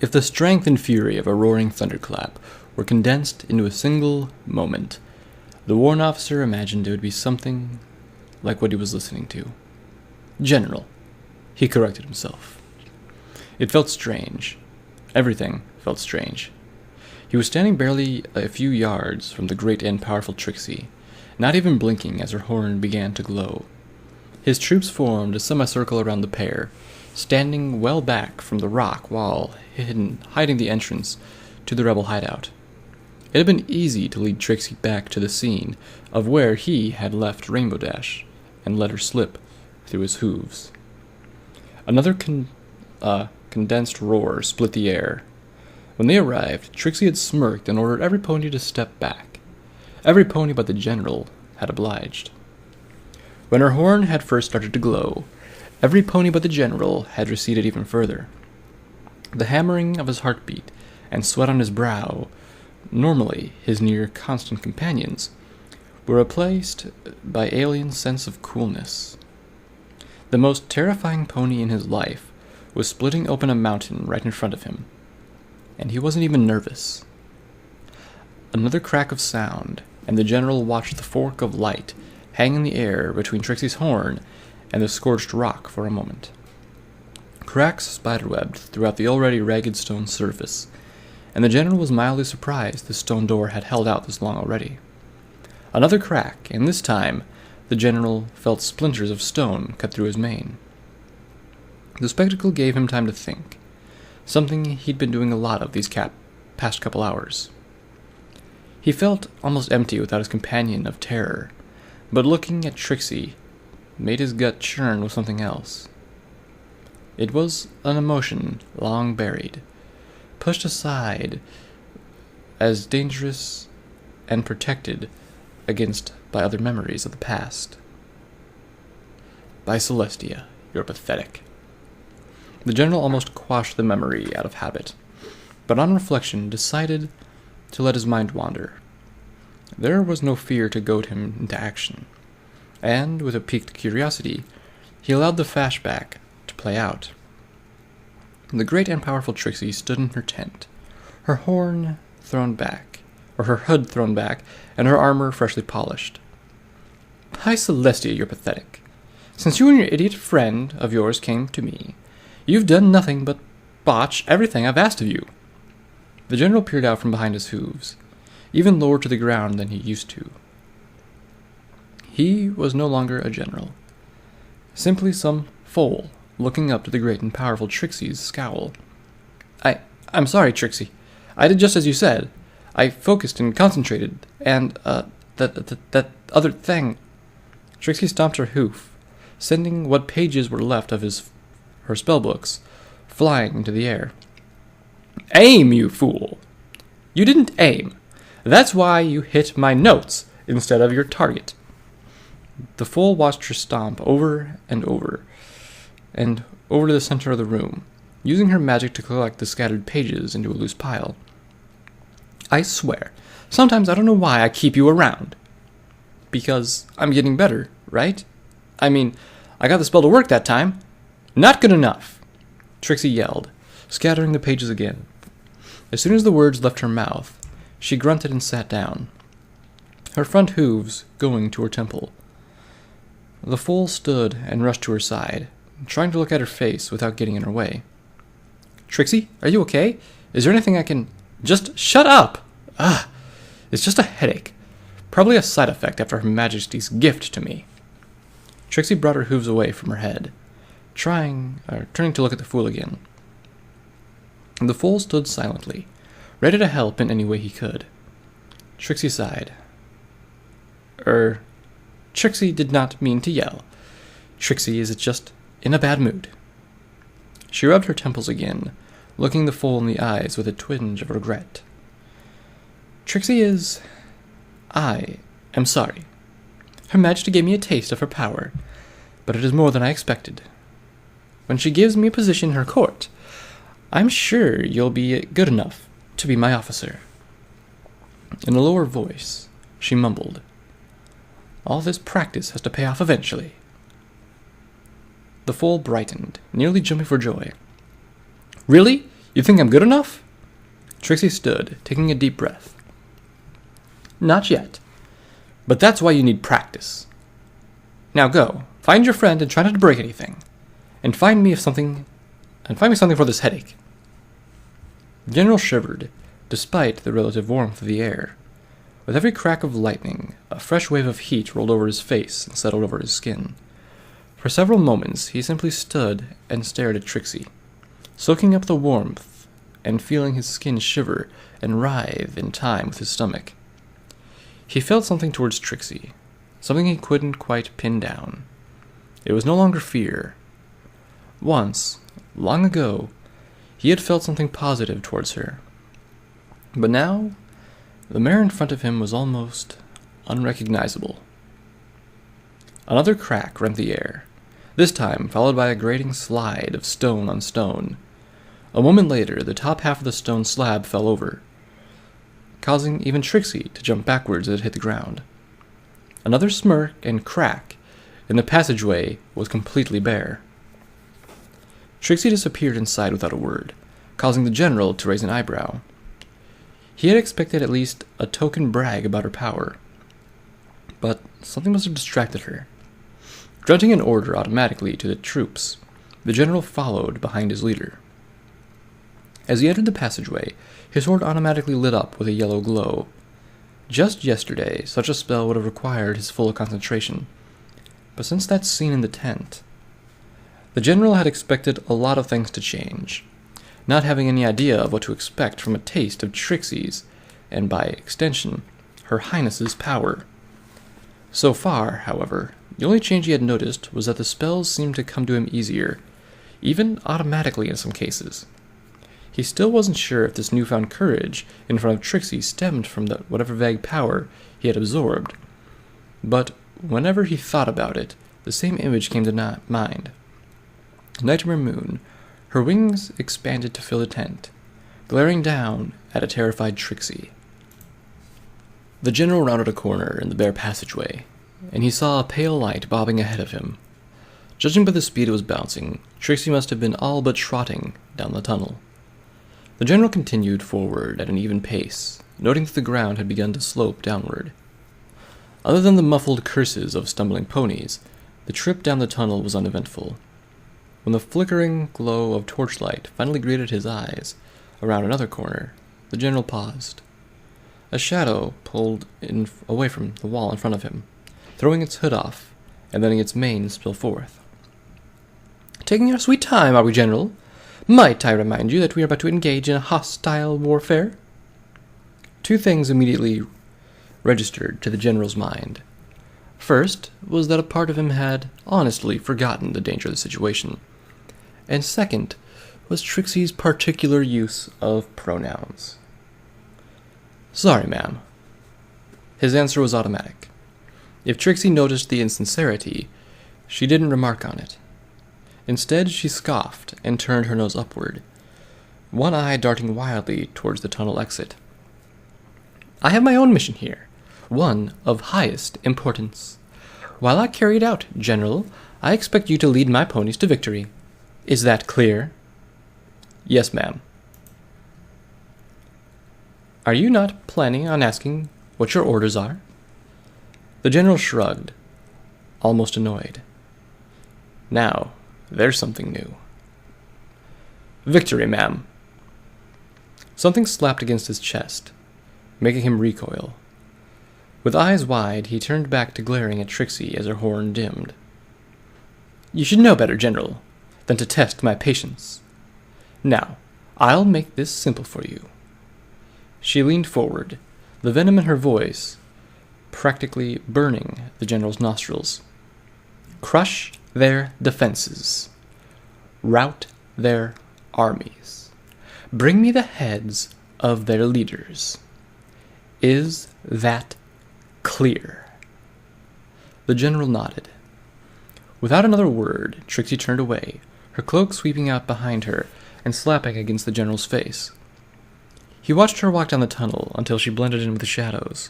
If the strength and fury of a roaring thunderclap were condensed into a single moment, the warrant officer imagined it would be something like what he was listening to. General, he corrected himself. It felt strange. Everything felt strange. He was standing barely a few yards from the great and powerful Trixie, not even blinking as her horn began to glow. His troops formed a semicircle around the pair, standing well back from the rock wall hiding the entrance to the rebel hideout. It had been easy to lead Trixie back to the scene of where he had left Rainbow Dash and let her slip through his hooves. Another condensed roar split the air. When they arrived, Trixie had smirked and ordered every pony to step back. Every pony but the general had obliged. When her horn had first started to glow, every pony but the general had receded even further. The hammering of his heartbeat and sweat on his brow, normally his near constant companions, were replaced by alien sense of coolness. The most terrifying pony in his life was splitting open a mountain right in front of him, and he wasn't even nervous. Another crack of sound, and the general watched the fork of light hang in the air between Trixie's horn and the scorched rock for a moment. Cracks spiderwebbed throughout the already ragged stone surface, and the general was mildly surprised the stone door had held out this long already. Another crack, and this time the general felt splinters of stone cut through his mane. The spectacle gave him time to think, something he'd been doing a lot of these past couple hours. He felt almost empty without his companion of terror, but looking at Trixie made his gut churn with something else. It was an emotion long buried, pushed aside as dangerous and protected against by other memories of the past. By Celestia, you're pathetic. The general almost quashed the memory out of habit, but on reflection decided to let his mind wander. There was no fear to goad him into action, and with a piqued curiosity, he allowed the flashback to play out. The great and powerful Trixie stood in her tent, her horn thrown back, or her hood thrown back, and her armor freshly polished. By Celestia, you're pathetic. Since you and your idiot friend of yours came to me, you've done nothing but botch everything I've asked of you. The general peered out from behind his hooves, even lower to the ground than he used to. He was no longer a general, simply some foal looking up to the great and powerful Trixie's scowl. I'm sorry, Trixie. I did just as you said. I focused and concentrated, and, that other thing. Trixie stomped her hoof, sending what pages were left of her spellbooks flying into the air. Aim, you fool! You didn't aim. That's why you hit my notes instead of your target. The fool watched her stomp over and over to the center of the room, using her magic to collect the scattered pages into a loose pile. I swear, sometimes I don't know why I keep you around. Because I'm getting better, right? I mean, I got the spell to work that time. Not good enough, Trixie yelled, scattering the pages again. As soon as the words left her mouth, she grunted and sat down, her front hooves going to her temple. The fool stood and rushed to her side, trying to look at her face without getting in her way. Trixie, are you okay? Is there anything I can... Just shut up! It's just a headache. Probably a side effect after Her Majesty's gift to me. Trixie brought her hooves away from her head, turning to look at the fool again. The fool stood silently, ready to help in any way he could. Trixie sighed. Trixie did not mean to yell. Trixie is just in a bad mood. She rubbed her temples again, looking the fool in the eyes with a twinge of regret. I am sorry. Her Majesty gave me a taste of her power, but it is more than I expected. When she gives me a position in her court, I'm sure you'll be good enough to be my officer. In a lower voice, she mumbled, All this practice has to pay off eventually. The fool brightened, nearly jumping for joy. Really? You think I'm good enough? Trixie stood, taking a deep breath. Not yet. But that's why you need practice. Now go, find your friend and try not to break anything. And find me something for this headache. The general shivered, despite the relative warmth of the air. With every crack of lightning, a fresh wave of heat rolled over his face and settled over his skin. For several moments, he simply stood and stared at Trixie, soaking up the warmth and feeling his skin shiver and writhe in time with his stomach. He felt something towards Trixie, something he couldn't quite pin down. It was no longer fear. Once, long ago, he had felt something positive towards her. But now, the mare in front of him was almost unrecognizable. Another crack rent the air, this time followed by a grating slide of stone on stone. A moment later, the top half of the stone slab fell over, causing even Trixie to jump backwards as it hit the ground. Another smirk and crack, and the passageway was completely bare. Trixie disappeared inside without a word, causing the general to raise an eyebrow. He had expected at least a token brag about her power, but something must have distracted her. Grunting an order automatically to the troops, the general followed behind his leader. As he entered the passageway, his sword automatically lit up with a yellow glow. Just yesterday, such a spell would have required his full concentration, but since that scene in the tent, the general had expected a lot of things to change, not having any idea of what to expect from a taste of Trixie's, and by extension, Her Highness's power. So far, however, the only change he had noticed was that the spells seemed to come to him easier, even automatically in some cases. He still wasn't sure if this newfound courage in front of Trixie stemmed from whatever vague power he had absorbed, but whenever he thought about it, the same image came to mind. Nightmare Moon, her wings expanded to fill the tent, glaring down at a terrified Trixie. The general rounded a corner in the bare passageway, and he saw a pale light bobbing ahead of him. Judging by the speed it was bouncing, Trixie must have been all but trotting down the tunnel. The general continued forward at an even pace, noting that the ground had begun to slope downward. Other than the muffled curses of stumbling ponies, the trip down the tunnel was uneventful. When the flickering glow of torchlight finally greeted his eyes, around another corner, the general paused. A shadow pulled away from the wall in front of him, throwing its hood off and letting its mane spill forth. "Taking our sweet time, are we, General? Might I remind you that we are about to engage in a hostile warfare?" Two things immediately registered to the general's mind. First was that a part of him had honestly forgotten the danger of the situation, and second was Trixie's particular use of pronouns. "Sorry, ma'am." His answer was automatic. If Trixie noticed the insincerity, she didn't remark on it. Instead, she scoffed and turned her nose upward, one eye darting wildly towards the tunnel exit. "I have my own mission here, one of highest importance. While I carry it out, General, I expect you to lead my ponies to victory. Is that clear?" "Yes, ma'am." "Are you not planning on asking what your orders are?" The general shrugged, almost annoyed. Now, there's something new. "Victory, ma'am." Something slapped against his chest, making him recoil. With eyes wide, he turned back to glaring at Trixie as her horn dimmed. "You should know better, General, than to test my patience. Now, I'll make this simple for you." She leaned forward, the venom in her voice practically burning the general's nostrils. "Crush their defenses. Rout their armies. Bring me the heads of their leaders. Is that clear?" The general nodded. Without another word, Trixie turned away, her cloak sweeping out behind her and slapping against the general's face. He watched her walk down the tunnel until she blended in with the shadows,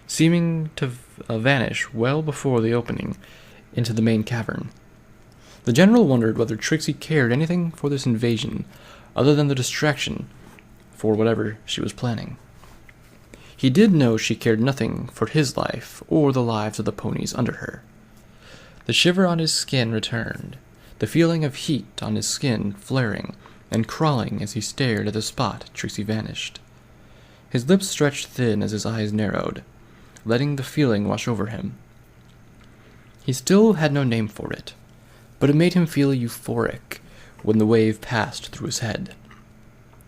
seeming to vanish well before the opening into the main cavern. The general wondered whether Trixie cared anything for this invasion other than the distraction for whatever she was planning. He did know she cared nothing for his life or the lives of the ponies under her. The shiver on his skin returned, the feeling of heat on his skin flaring and crawling as he stared at the spot Trixie vanished. His lips stretched thin as his eyes narrowed, letting the feeling wash over him. He still had no name for it, but it made him feel euphoric when the wave passed through his head.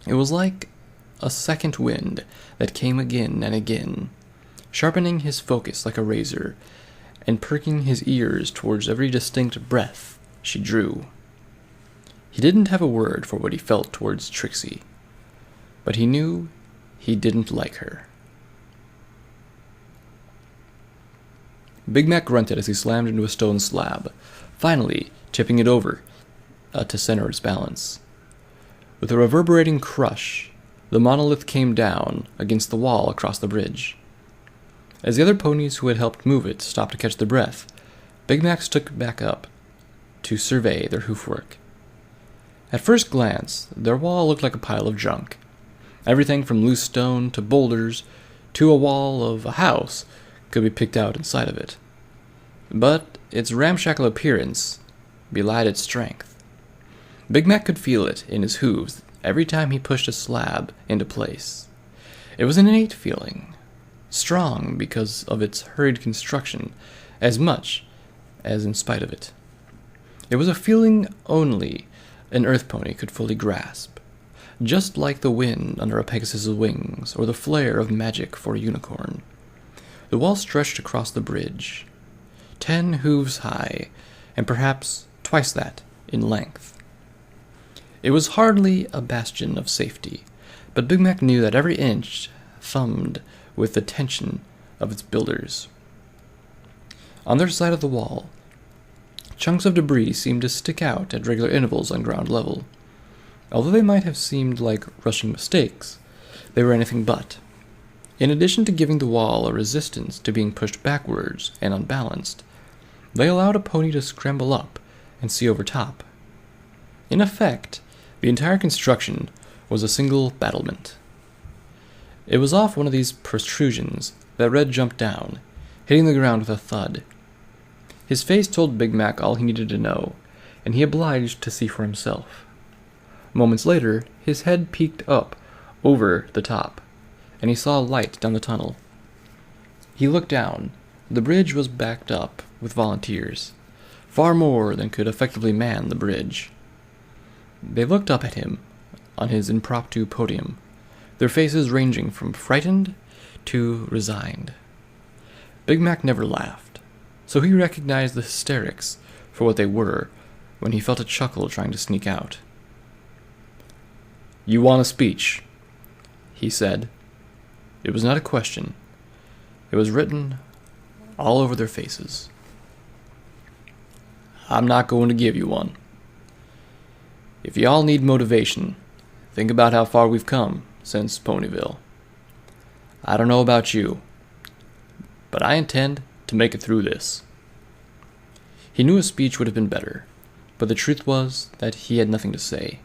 It was like a second wind that came again and again, sharpening his focus like a razor, and perking his ears towards every distinct breath she drew. He didn't have a word for what he felt towards Trixie, but he knew he didn't like her. Big Mac grunted as he slammed into a stone slab, finally tipping it over to center its balance. With a reverberating crush, the monolith came down against the wall across the bridge. As the other ponies who had helped move it stopped to catch their breath, Big Mac took back up to survey their hoofwork. At first glance, their wall looked like a pile of junk. Everything from loose stone to boulders to a wall of a house could be picked out inside of it. But its ramshackle appearance belied its strength. Big Mac could feel it in his hooves every time he pushed a slab into place. It was an innate feeling, strong because of its hurried construction as much as in spite of it. It was a feeling only an earth pony could fully grasp, just like the wind under a Pegasus's wings or the flare of magic for a unicorn. The wall stretched across the bridge, 10 hooves high, and perhaps twice that in length. It was hardly a bastion of safety, but Big Mac knew that every inch thumbed with the tension of its builders. On their side of the wall, chunks of debris seemed to stick out at regular intervals on ground level. Although they might have seemed like rushing mistakes, they were anything but. In addition to giving the wall a resistance to being pushed backwards and unbalanced, they allowed a pony to scramble up and see over top. In effect, the entire construction was a single battlement. It was off one of these protrusions that Red jumped down, hitting the ground with a thud. His face told Big Mac all he needed to know, and he obliged to see for himself. Moments later, his head peeked up over the top, and he saw a light down the tunnel. He looked down. The bridge was backed up with volunteers, far more than could effectively man the bridge. They looked up at him on his impromptu podium, their faces ranging from frightened to resigned. Big Mac never laughed, so he recognized the hysterics for what they were when he felt a chuckle trying to sneak out. "You want a speech?" he said. It was not a question. It was written all over their faces. "I'm not going to give you one. If y'all need motivation, think about how far we've come since Ponyville. I don't know about you, but I intend to make it through this." He knew a speech would have been better, but the truth was that he had nothing to say.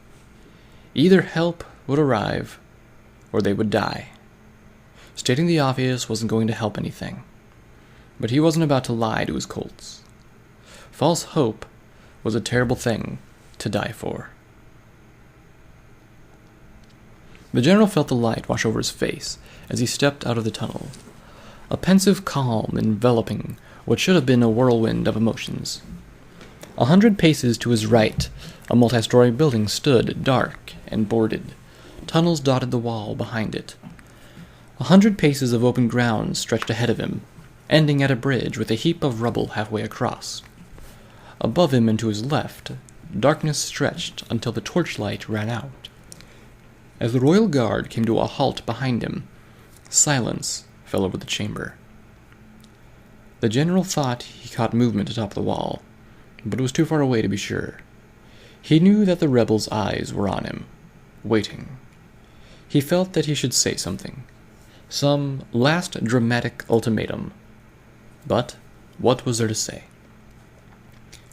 Either help would arrive, or they would die. Stating the obvious wasn't going to help anything, but he wasn't about to lie to his colts. False hope was a terrible thing to die for. The general felt the light wash over his face as he stepped out of the tunnel, a pensive calm enveloping what should have been a whirlwind of emotions. 100 paces to his right, a multi-story building stood, dark and boarded. Tunnels dotted the wall behind it. 100 paces of open ground stretched ahead of him, ending at a bridge with a heap of rubble halfway across. Above him and to his left, darkness stretched until the torchlight ran out. As the royal guard came to a halt behind him, silence fell over the chamber. The general thought he caught movement atop the wall, but it was too far away to be sure. He knew that the rebels' eyes were on him, waiting. He felt that he should say something, some last dramatic ultimatum. But what was there to say?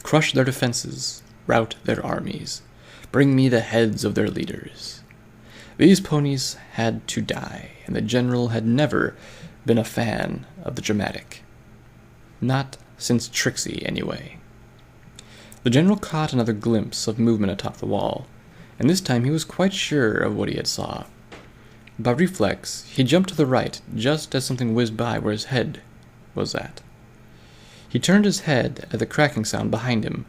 Crush their defenses, rout their armies, Bring me the heads of their leaders. These ponies had to die, and the general had never been a fan of the dramatic. Not since Trixie, anyway. The general caught another glimpse of movement atop the wall, and this time he was quite sure of what he had saw. By reflex, he jumped to the right just as something whizzed by where his head was at. He turned his head at the cracking sound behind him,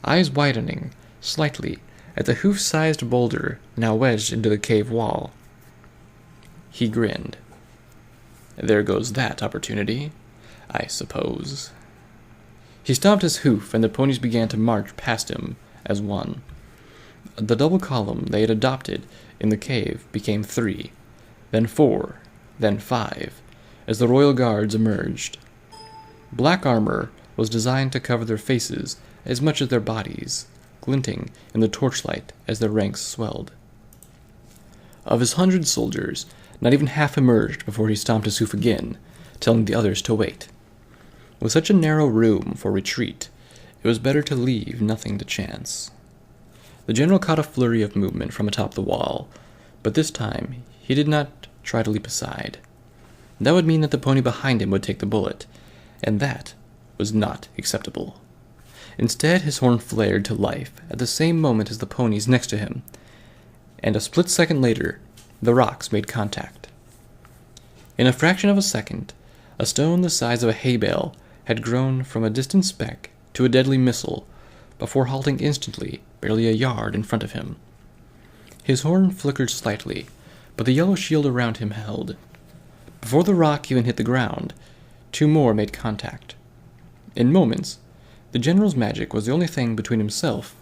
eyes widening slightly at the hoof-sized boulder now wedged into the cave wall. He grinned. There goes that opportunity, I suppose. He stomped his hoof, and the ponies began to march past him as one. The double column they had adopted in the cave became 3, then 4, then 5, as the royal guards emerged. Black armor was designed to cover their faces as much as their bodies, glinting in the torchlight as their ranks swelled. Of his 100 soldiers, not even half emerged before he stomped his hoof again, telling the others to wait. With such a narrow room for retreat, it was better to leave nothing to chance. The general caught a flurry of movement from atop the wall, but this time he did not try to leap aside. That would mean that the pony behind him would take the bullet, and that was not acceptable. Instead, his horn flared to life at the same moment as the ponies next to him, and a split second later, the rocks made contact. In a fraction of a second, a stone the size of a hay bale had grown from a distant speck to a deadly missile before halting instantly, barely a yard in front of him. His horn flickered slightly, but the yellow shield around him held. Before the rock even hit the ground, 2 more made contact. In moments, the general's magic was the only thing between himself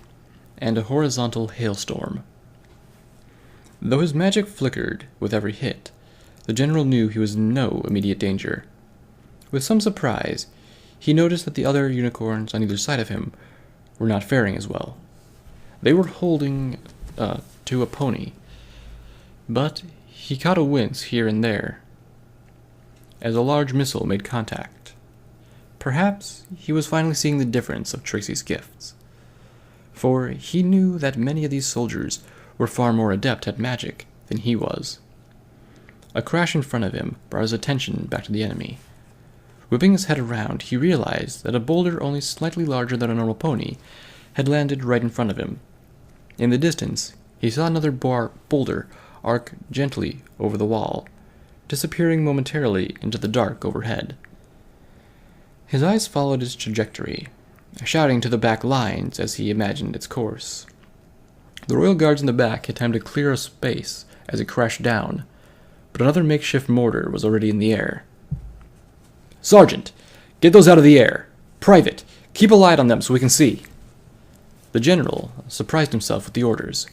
and a horizontal hailstorm. Though his magic flickered with every hit, the general knew he was in no immediate danger. With some surprise, he noticed that the other unicorns on either side of him were not faring as well. They were holding to a pony, but he caught a wince here and there as a large missile made contact. Perhaps he was finally seeing the difference of Trixie's gifts, for he knew that many of these soldiers were far more adept at magic than he was. A crash in front of him brought his attention back to the enemy. Whipping his head around, he realized that a boulder only slightly larger than a normal pony had landed right in front of him. In the distance, he saw another boulder arc gently over the wall, disappearing momentarily into the dark overhead. His eyes followed its trajectory, shouting to the back lines as he imagined its course. The royal guards in the back had time to clear a space as it crashed down, but another makeshift mortar was already in the air. Sergeant, get those out of the air. Private, keep a light on them so we can see. The general surprised himself with the orders.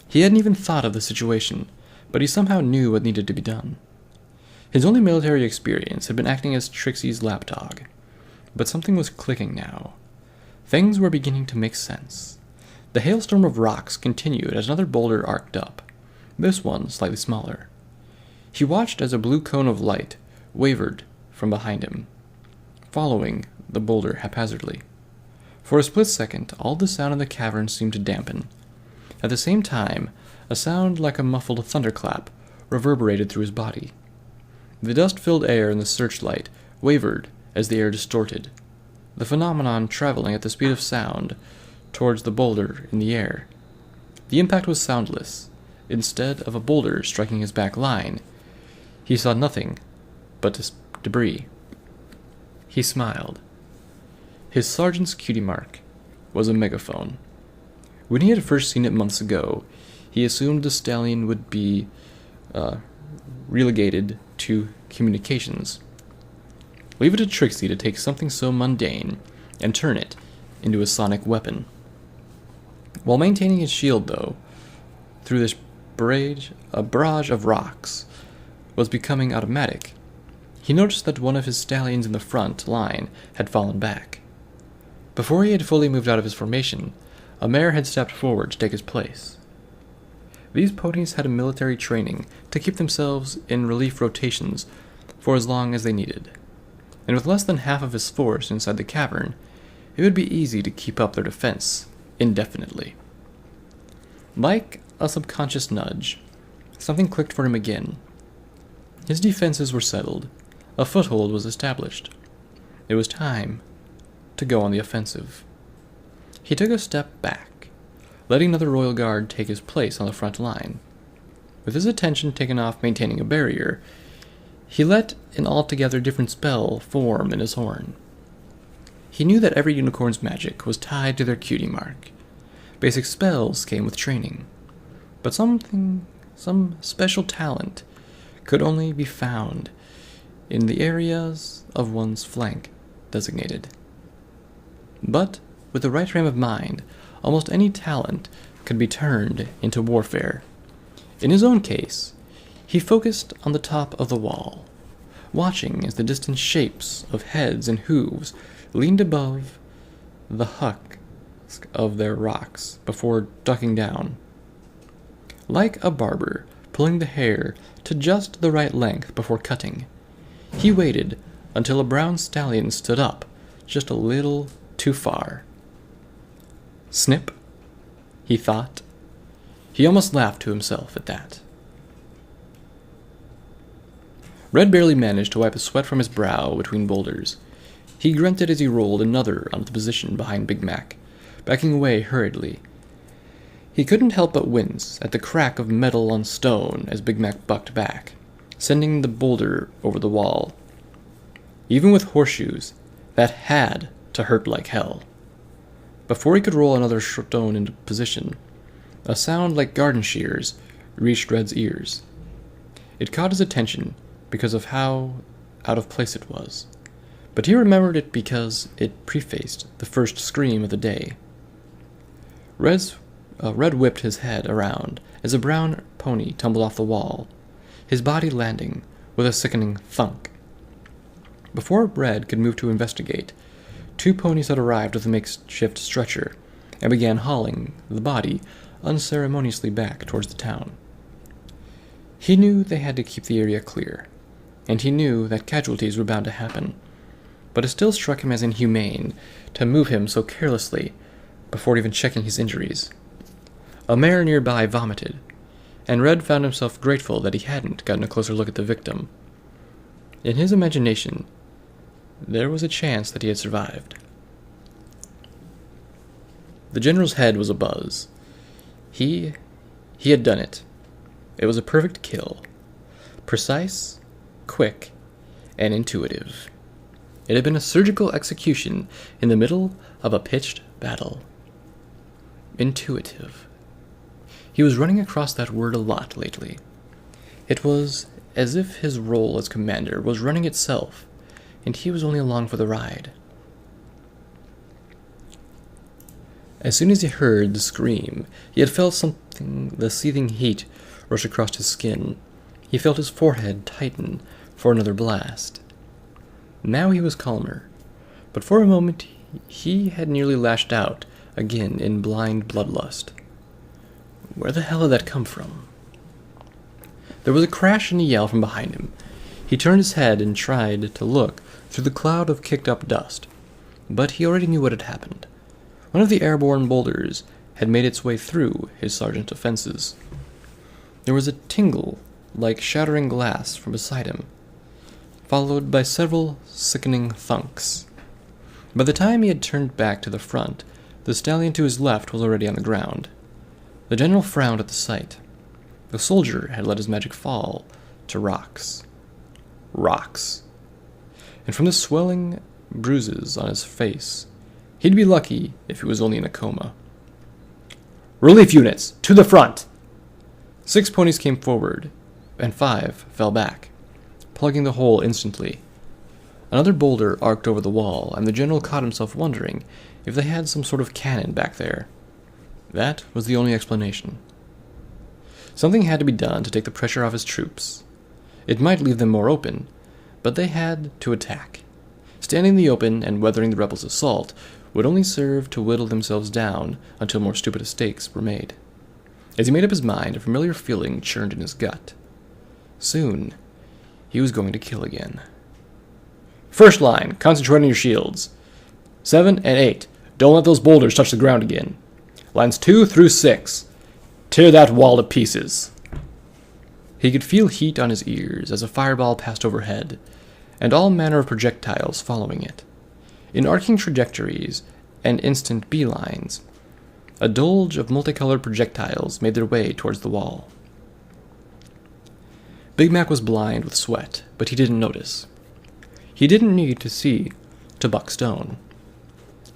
He hadn't even thought of the situation, but he somehow knew what needed to be done. His only military experience had been acting as Trixie's lapdog, but something was clicking now. Things were beginning to make sense. The hailstorm of rocks continued as another boulder arced up, this one slightly smaller. He watched as a blue cone of light wavered from behind him, following the boulder haphazardly. For a split second, all the sound in the cavern seemed to dampen. At the same time, a sound like a muffled thunderclap reverberated through his body. The dust-filled air in the searchlight wavered as the air distorted, the phenomenon traveling at the speed of sound towards the boulder in the air. The impact was soundless. Instead of a boulder striking his back line, he saw nothing but debris. He smiled. His sergeant's cutie mark was a megaphone. When he had first seen it months ago, he assumed the stallion would be relegated to communications. Leave it to Trixie to take something so mundane and turn it into a sonic weapon. While maintaining his shield, though, through this a barrage of rocks was becoming automatic, he noticed that one of his stallions in the front line had fallen back. Before he had fully moved out of his formation, a mare had stepped forward to take his place. These ponies had a military training to keep themselves in relief rotations for as long as they needed, and with less than half of his force inside the cavern, it would be easy to keep up their defense indefinitely. Like a subconscious nudge, something clicked for him again. His defenses were settled. A foothold was established. It was time to go on the offensive. He took a step back, letting another royal guard take his place on the front line. With his attention taken off maintaining a barrier, he let an altogether different spell form in his horn. He knew that every unicorn's magic was tied to their cutie mark. Basic spells came with training, but some special talent could only be found in the areas of one's flank designated. But with the right frame of mind, almost any talent could be turned into warfare. In his own case, he focused on the top of the wall, watching as the distant shapes of heads and hooves leaned above the husk of their rocks before ducking down. Like a barber pulling the hair to just the right length before cutting, he waited until a brown stallion stood up just a little too far. Snip, he thought. He almost laughed to himself at that. Red barely managed to wipe the sweat from his brow between boulders. He grunted as he rolled another onto the position behind Big Mac, backing away hurriedly. He couldn't help but wince at the crack of metal on stone as Big Mac bucked back, sending the boulder over the wall. Even with horseshoes, that had to hurt like hell. Before he could roll another stone into position, a sound like garden shears reached Red's ears. It caught his attention because of how out of place it was, but he remembered it because it prefaced the first scream of the day. Red whipped his head around as a brown pony tumbled off the wall, his body landing with a sickening thunk. Before Red could move to investigate, two ponies had arrived with a makeshift stretcher and began hauling the body unceremoniously back towards the town. He knew they had to keep the area clear, and he knew that casualties were bound to happen, but it still struck him as inhumane to move him so carelessly before even checking his injuries. A mare nearby vomited, and Red found himself grateful that he hadn't gotten a closer look at the victim. In his imagination, there was a chance that he had survived. The general's head was abuzz. He had done it. It was a perfect kill. Precise, quick, and intuitive. It had been a surgical execution in the middle of a pitched battle. Intuitive. He was running across that word a lot lately. It was as if his role as commander was running itself, and he was only along for the ride. As soon as he heard the scream, he had felt the seething heat rush across his skin. He felt his forehead tighten for another blast. Now he was calmer, but for a moment he had nearly lashed out again in blind bloodlust. Where the hell had that come from? There was a crash and a yell from behind him. He turned his head and tried to look through the cloud of kicked-up dust, but he already knew what had happened. One of the airborne boulders had made its way through his sergeant's defenses. There was a tingle like shattering glass from beside him, followed by several sickening thunks. By the time he had turned back to the front, the stallion to his left was already on the ground. The general frowned at the sight. The soldier had let his magic fall to rocks. Rocks. And from the swelling bruises on his face, he'd be lucky if he was only in a coma. Relief units, to the front! 6 ponies came forward, and 5 fell back, plugging the hole instantly. Another boulder arced over the wall, and the general caught himself wondering if they had some sort of cannon back there. That was the only explanation. Something had to be done to take the pressure off his troops. It might leave them more open, but they had to attack. Standing in the open and weathering the rebels' assault would only serve to whittle themselves down until more stupid mistakes were made. As he made up his mind, a familiar feeling churned in his gut. Soon, he was going to kill again. First line, concentrate on your shields. 7 and 8, don't let those boulders touch the ground again. Lines 2 through 6, Tear that wall to pieces. He could feel heat on his ears as a fireball passed overhead, and all manner of projectiles following it. In arcing trajectories and instant beelines, a dolge of multicolored projectiles made their way towards the wall. Big Mac was blind with sweat, but he didn't notice. He didn't need to see to buck stone.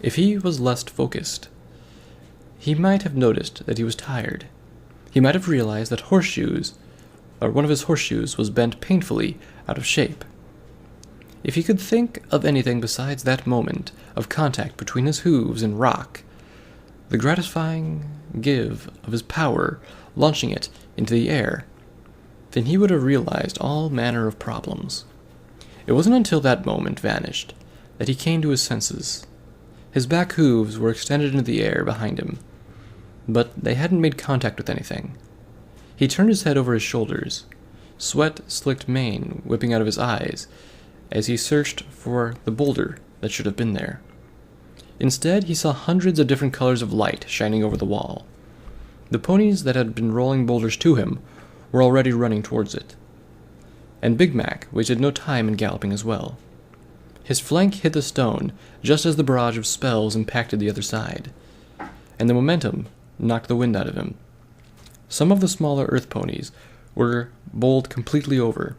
If he was less focused, he might have noticed that he was tired. He might have realized that one of his horseshoes was bent painfully out of shape. If he could think of anything besides that moment of contact between his hooves and rock, the gratifying give of his power launching it into the air, then he would have realized all manner of problems. It wasn't until that moment vanished that he came to his senses. His back hooves were extended into the air behind him, but they hadn't made contact with anything. He turned his head over his shoulders, sweat-slicked mane whipping out of his eyes as he searched for the boulder that should have been there. Instead, he saw hundreds of different colors of light shining over the wall. The ponies that had been rolling boulders to him were already running towards it, and Big Mac wasted no time in galloping as well. His flank hit the stone just as the barrage of spells impacted the other side, and the momentum knocked the wind out of him. Some of the smaller earth ponies were bowled completely over,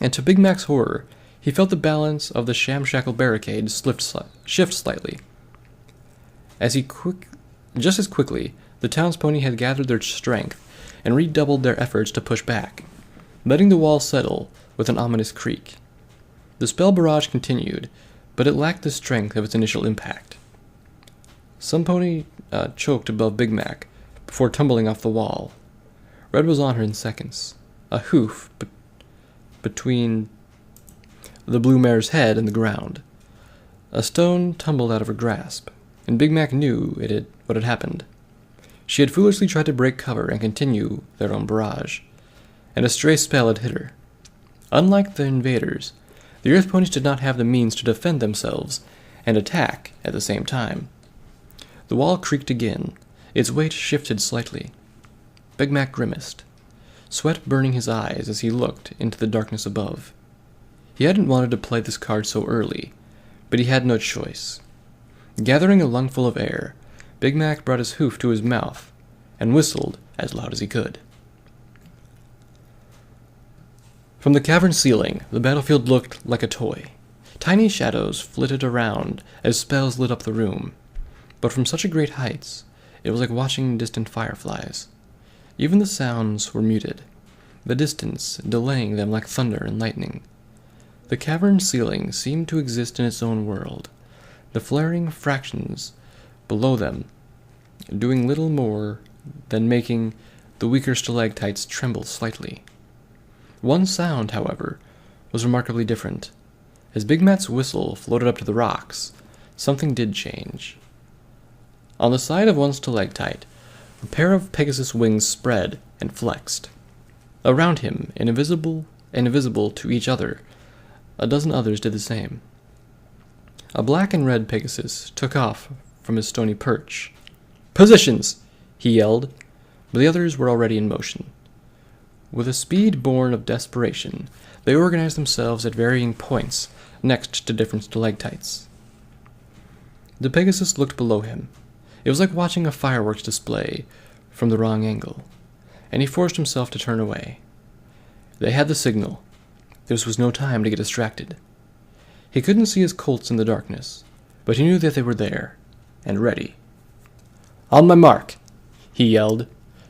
and to Big Mac's horror, he felt the balance of the shamshackle barricade shift slightly. Just as quickly, the townspony had gathered their strength and redoubled their efforts to push back, letting the wall settle with an ominous creak. The spell barrage continued, but it lacked the strength of its initial impact. Some pony choked above Big Mac before tumbling off the wall. Red was on her in seconds, a hoof between the blue mare's head and the ground. A stone tumbled out of her grasp, and Big Mac knew what had happened. She had foolishly tried to break cover and continue their own barrage, and a stray spell had hit her. Unlike the invaders, the earth ponies did not have the means to defend themselves and attack at the same time. The wall creaked again. Its weight shifted slightly. Big Mac grimaced, sweat burning his eyes as he looked into the darkness above. He hadn't wanted to play this card so early, but he had no choice. Gathering a lungful of air, Big Mac brought his hoof to his mouth and whistled as loud as he could. From the cavern ceiling, the battlefield looked like a toy. Tiny shadows flitted around as spells lit up the room, but from such a great heights, it was like watching distant fireflies. Even the sounds were muted, the distance delaying them like thunder and lightning. The cavern ceiling seemed to exist in its own world, the flaring fractions below them doing little more than making the weaker stalactites tremble slightly. One sound, however, was remarkably different. As Big Mac's whistle floated up to the rocks, something did change. On the side of one stalactite, a pair of Pegasus wings spread and flexed. Around him, invisible to each other, a dozen others did the same. A black and red Pegasus took off from his stony perch. "Positions!" he yelled, but the others were already in motion. With a speed born of desperation, they organized themselves at varying points next to different stalactites. The Pegasus looked below him. It was like watching a fireworks display from the wrong angle, and he forced himself to turn away. They had the signal. This was no time to get distracted. He couldn't see his colts in the darkness, but he knew that they were there, and ready. "On my mark," he yelled,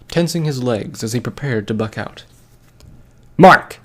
tensing his legs as he prepared to buck out. "Mark!"